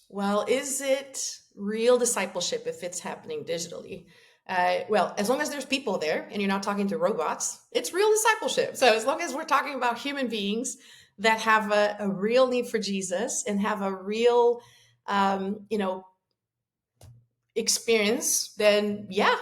Well, is it real discipleship if it's happening digitally? Well, as long as there's people there and you're not talking to robots, it's real discipleship. So as long as we're talking about human beings that have a real need for Jesus and have a real, you know, experience, then yeah,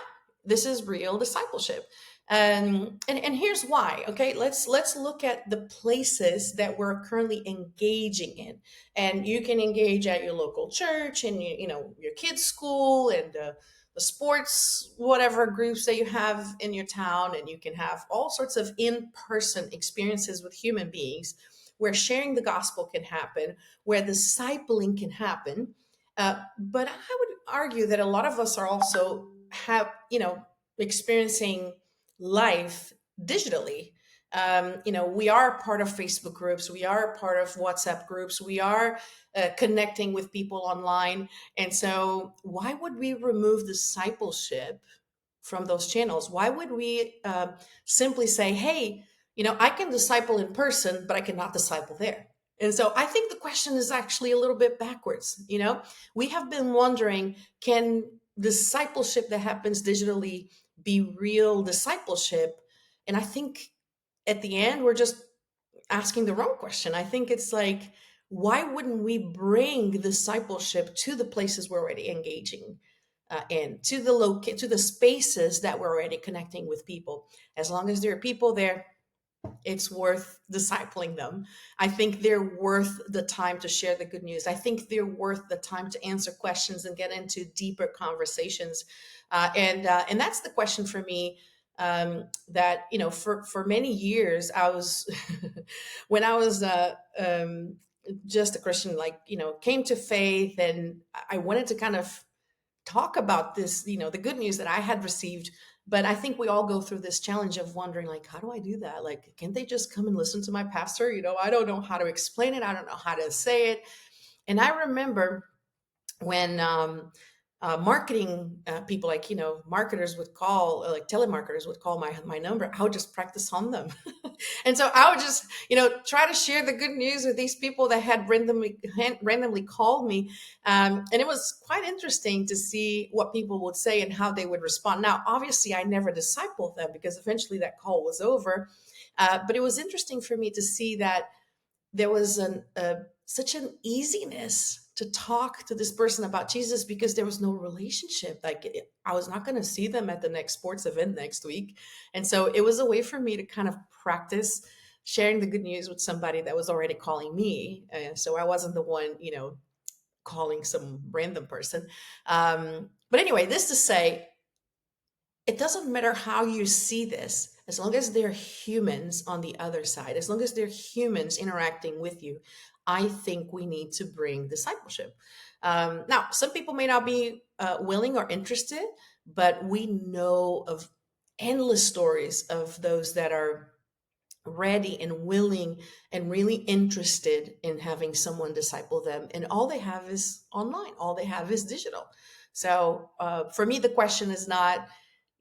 this is real discipleship. And here's why. Okay, let's look at the places that we're currently engaging in, and you can engage at your local church and your kids' school and the sports whatever groups that you have in your town, and you can have all sorts of in-person experiences with human beings where sharing the gospel can happen, where discipling can happen. But I would argue that a lot of us are also have experiencing life digitally. We are part of Facebook groups, we are part of WhatsApp groups, we are connecting with people online, and so why would we remove discipleship from those channels? Why would we simply say, hey, I can disciple in person, but I cannot disciple there? And so I think the question is actually a little bit backwards. We have been wondering, can discipleship that happens digitally be real discipleship? And I think at the end, we're just asking the wrong question. I think it's like, why wouldn't we bring discipleship to the places we're already engaging in, to to the spaces that we're already connecting with people? As long as there are people there, it's worth discipling them. I think they're worth the time to share the good news. I think they're worth the time to answer questions and get into deeper conversations. And that's the question for me. That for many years I was when I was just a Christian, like came to faith, and I wanted to kind of talk about this, the good news that I had received. But I think we all go through this challenge of wondering, like, how do I do that? Like, can't they just come and listen to my pastor? I don't know how to explain it. I don't know how to say it. And I remember when marketing people, like marketers would call, like telemarketers would call my number, I would just practice on them. And so I would just try to share the good news with these people that had randomly called me. And it was quite interesting to see what people would say and how they would respond. Now obviously I never discipled them because eventually that call was over, but it was interesting for me to see that there was such an easiness to talk to this person about Jesus because there was no relationship. Like I was not going to see them at the next sports event next week. And so it was a way for me to kind of practice sharing the good news with somebody that was already calling me. So I wasn't the one, calling some random person. But anyway, this to say, it doesn't matter how you see this, as long as they're humans on the other side, as long as they're humans interacting with you. I think we need to bring discipleship. Now, some people may not be willing or interested, but we know of endless stories of those that are ready and willing and really interested in having someone disciple them. And all they have is online, all they have is digital. So for me, the question is not,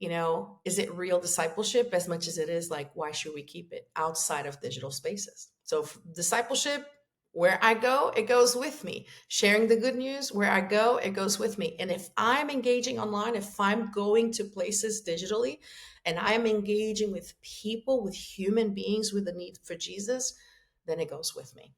is it real discipleship as much as it is like, why should we keep it outside of digital spaces? So discipleship, where I go, it goes with me. Sharing the good news, where I go, it goes with me. And if I'm engaging online, if I'm going to places digitally, and I'm engaging with people, with human beings with a need for Jesus, then it goes with me.